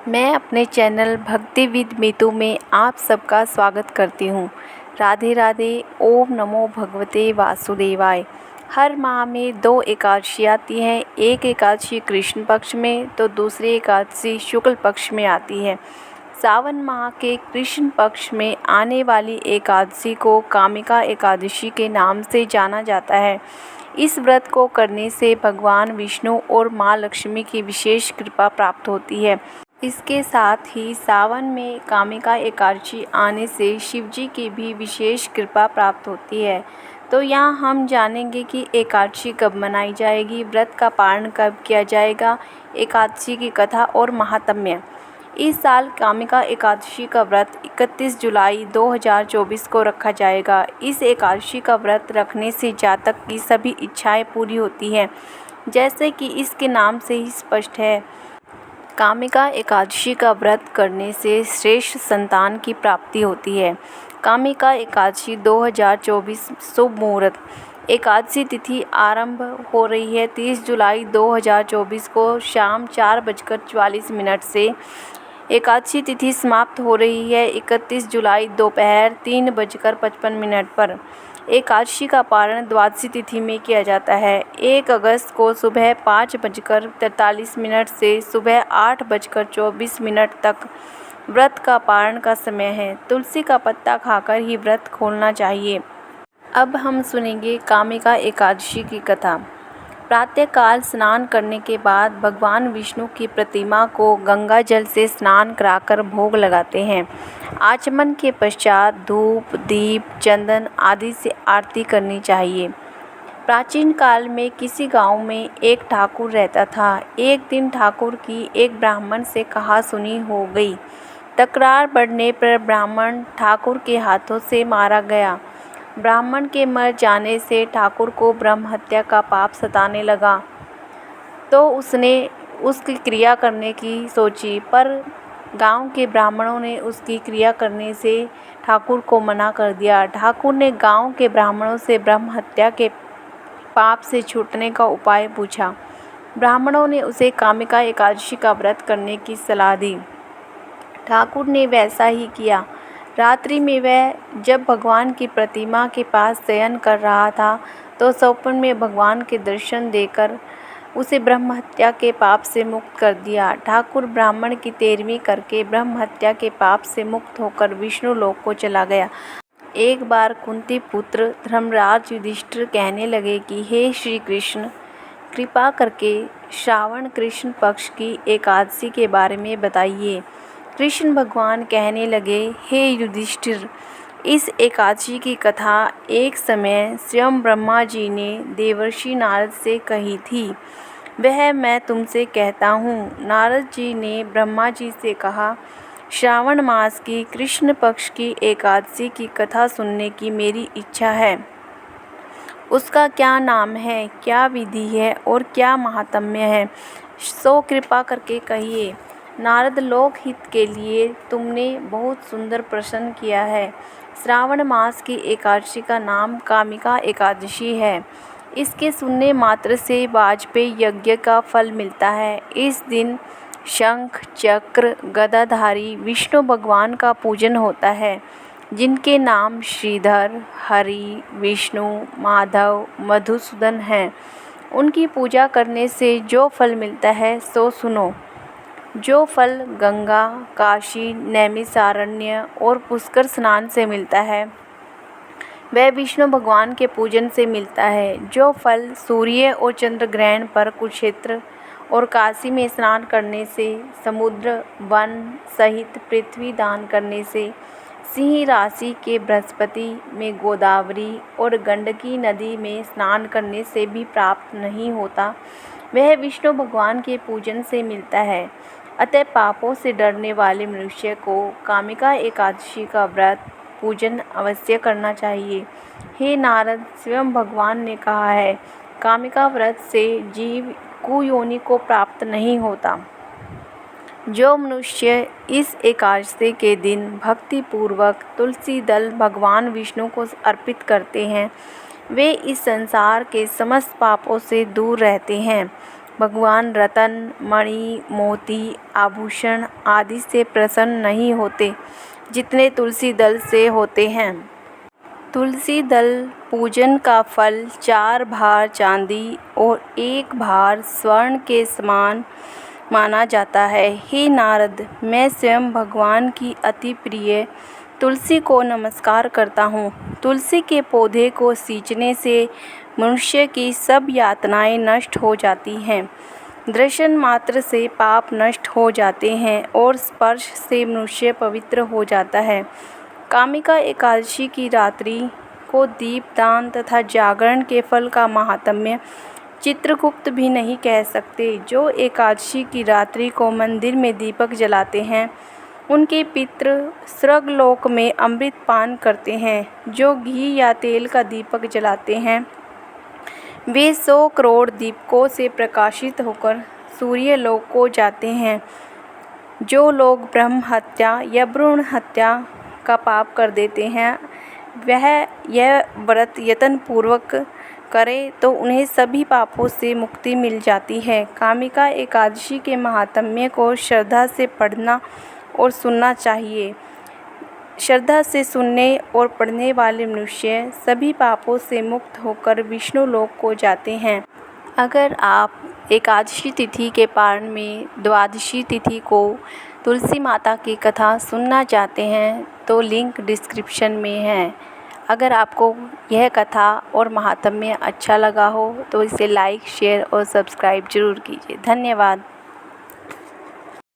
मैं अपने चैनल भक्ति विद मीतू में आप सबका स्वागत करती हूँ। राधे राधे। ओम नमो भगवते वासुदेवाय। हर माह में 2 एकादशी आती हैं। एक एकादशी कृष्ण पक्ष में तो दूसरी एकादशी शुक्ल पक्ष में आती है। सावन माह के कृष्ण पक्ष में आने वाली एकादशी को कामिका एकादशी के नाम से जाना जाता है। इस व्रत को करने से भगवान विष्णु और माँ लक्ष्मी की विशेष कृपा प्राप्त होती है। इसके साथ ही सावन में कामिका एकादशी आने से शिवजी की भी विशेष कृपा प्राप्त होती है। तो यहाँ हम जानेंगे कि एकादशी कब मनाई जाएगी, व्रत का पारण कब किया जाएगा, एकादशी की कथा और महात्म्य। इस साल कामिका एकादशी का व्रत 31 जुलाई 2024 को रखा जाएगा। इस एकादशी का व्रत रखने से जातक की सभी इच्छाएं पूरी होती हैं, जैसे कि इसके नाम से ही स्पष्ट है। कामिका एकादशी का व्रत करने से श्रेष्ठ संतान की प्राप्ति होती है। कामिका एकादशी 2024 शुभ मुहूर्त। एकादशी तिथि आरंभ हो रही है 30 जुलाई 2024 को शाम 4:44 से। एकादशी तिथि समाप्त हो रही है 31 जुलाई दोपहर 3:55 पर। एकादशी का पारण द्वादशी तिथि में किया जाता है। 1 अगस्त को सुबह 5:43 से सुबह 8:24 तक व्रत का पारण का समय है। तुलसी का पत्ता खाकर ही व्रत खोलना चाहिए। अब हम सुनेंगे कामिका एकादशी की कथा। प्रातःकाल स्नान करने के बाद भगवान विष्णु की प्रतिमा को गंगा जल से स्नान कराकर भोग लगाते हैं। आचमन के पश्चात धूप, दीप, चंदन आदि से आरती करनी चाहिए। प्राचीन काल में किसी गांव में एक ठाकुर रहता था। एक दिन ठाकुर की एक ब्राह्मण से कहासुनी हो गई। तकरार बढ़ने पर ब्राह्मण ठाकुर के हाथों से मारा गया। ब्राह्मण के मर जाने से ठाकुर को ब्रह्म हत्या का पाप सताने लगा, तो उसने उसकी क्रिया करने की सोची, पर गांव के ब्राह्मणों ने उसकी क्रिया करने से ठाकुर को मना कर दिया। ठाकुर ने गांव के ब्राह्मणों से ब्रह्म हत्या के पाप से छूटने का उपाय पूछा। ब्राह्मणों ने उसे कामिका एकादशी का व्रत करने की सलाह दी। ठाकुर ने वैसा ही किया। रात्रि में वह जब भगवान की प्रतिमा के पास शयन कर रहा था, तो स्वप्न में भगवान के दर्शन देकर उसे ब्रह्म हत्या के पाप से मुक्त कर दिया। ठाकुर ब्राह्मण की तेरहवीं करके ब्रह्म हत्या के पाप से मुक्त होकर विष्णु लोक को चला गया। एक बार कुंती पुत्र धर्मराज युधिष्ठिर कहने लगे कि हे श्री कृष्ण, कृपा करके श्रावण कृष्ण पक्ष की एकादशी के बारे में बताइए। कृष्ण भगवान कहने लगे, हे युधिष्ठिर, इस एकादशी की कथा एक समय स्वयं ब्रह्मा जी ने देवर्षि नारद से कही थी। वह मैं तुमसे कहता हूँ। नारद जी ने ब्रह्मा जी से कहा, श्रावण मास की कृष्ण पक्ष की एकादशी की कथा सुनने की मेरी इच्छा है। उसका क्या नाम है, क्या विधि है और क्या महात्म्य है, सो कृपा करके कहिए। नारद, लोकहित के लिए तुमने बहुत सुंदर प्रश्न किया है। श्रावण मास की एकादशी का नाम कामिका एकादशी है। इसके सुनने मात्र से वाजपेय यज्ञ का फल मिलता है। इस दिन शंख, चक्र, गदाधारी विष्णु भगवान का पूजन होता है, जिनके नाम श्रीधर, हरि, विष्णु, माधव, मधुसूदन हैं। उनकी पूजा करने से जो फल मिलता है सो सुनो। जो फल गंगा, काशी, नैमिषारण्य और पुष्कर स्नान से मिलता है, वह विष्णु भगवान के पूजन से मिलता है। जो फल सूर्य और चंद्र ग्रहण पर कुरुक्षेत्र और काशी में स्नान करने से, समुद्र, वन सहित पृथ्वी दान करने से, सिंह राशि के बृहस्पति में गोदावरी और गंडकी नदी में स्नान करने से भी प्राप्त नहीं होता, वह विष्णु भगवान के पूजन से मिलता है। अतः पापों से डरने वाले मनुष्य को कामिका एकादशी का व्रत पूजन अवश्य करना चाहिए। हे नारद, स्वयं भगवान ने कहा है, कामिका व्रत से जीव कुयोनि को प्राप्त नहीं होता। जो मनुष्य इस एकादशी के दिन भक्ति पूर्वक तुलसी दल भगवान विष्णु को अर्पित करते हैं, वे इस संसार के समस्त पापों से दूर रहते हैं। भगवान रतन, मणि, मोती, आभूषण आदि से प्रसन्न नहीं होते जितने तुलसी दल से होते हैं। तुलसी दल पूजन का फल 4 भार चांदी और 1 भार स्वर्ण के समान माना जाता है। हे नारद, मैं स्वयं भगवान की अति प्रिय तुलसी को नमस्कार करता हूँ। तुलसी के पौधे को सींचने से मनुष्य की सब यातनाएं नष्ट हो जाती हैं। दर्शन मात्र से पाप नष्ट हो जाते हैं और स्पर्श से मनुष्य पवित्र हो जाता है। कामिका एकादशी की रात्रि को दीपदान तथा जागरण के फल का महात्म्य चित्रगुप्त भी नहीं कह सकते। जो एकादशी की रात्रि को मंदिर में दीपक जलाते हैं, उनके पितृ स्वर्गलोक में अमृत पान करते हैं। जो घी या तेल का दीपक जलाते हैं, वे 100 करोड़ दीपकों से प्रकाशित होकर सूर्यलोक को जाते हैं। जो लोग ब्रह्म हत्या या भ्रूण हत्या का पाप कर देते हैं, वह यह व्रत यत्न पूर्वक करें तो उन्हें सभी पापों से मुक्ति मिल जाती है। कामिका एकादशी के महात्म्य को श्रद्धा से पढ़ना और सुनना चाहिए। श्रद्धा से सुनने और पढ़ने वाले मनुष्य सभी पापों से मुक्त होकर विष्णु लोक को जाते हैं। अगर आप एकादशी तिथि के पारण में द्वादशी तिथि को तुलसी माता की कथा सुनना चाहते हैं तो लिंक डिस्क्रिप्शन में है। अगर आपको यह कथा और महात्म्य अच्छा लगा हो तो इसे लाइक, शेयर और सब्सक्राइब ज़रूर कीजिए। धन्यवाद।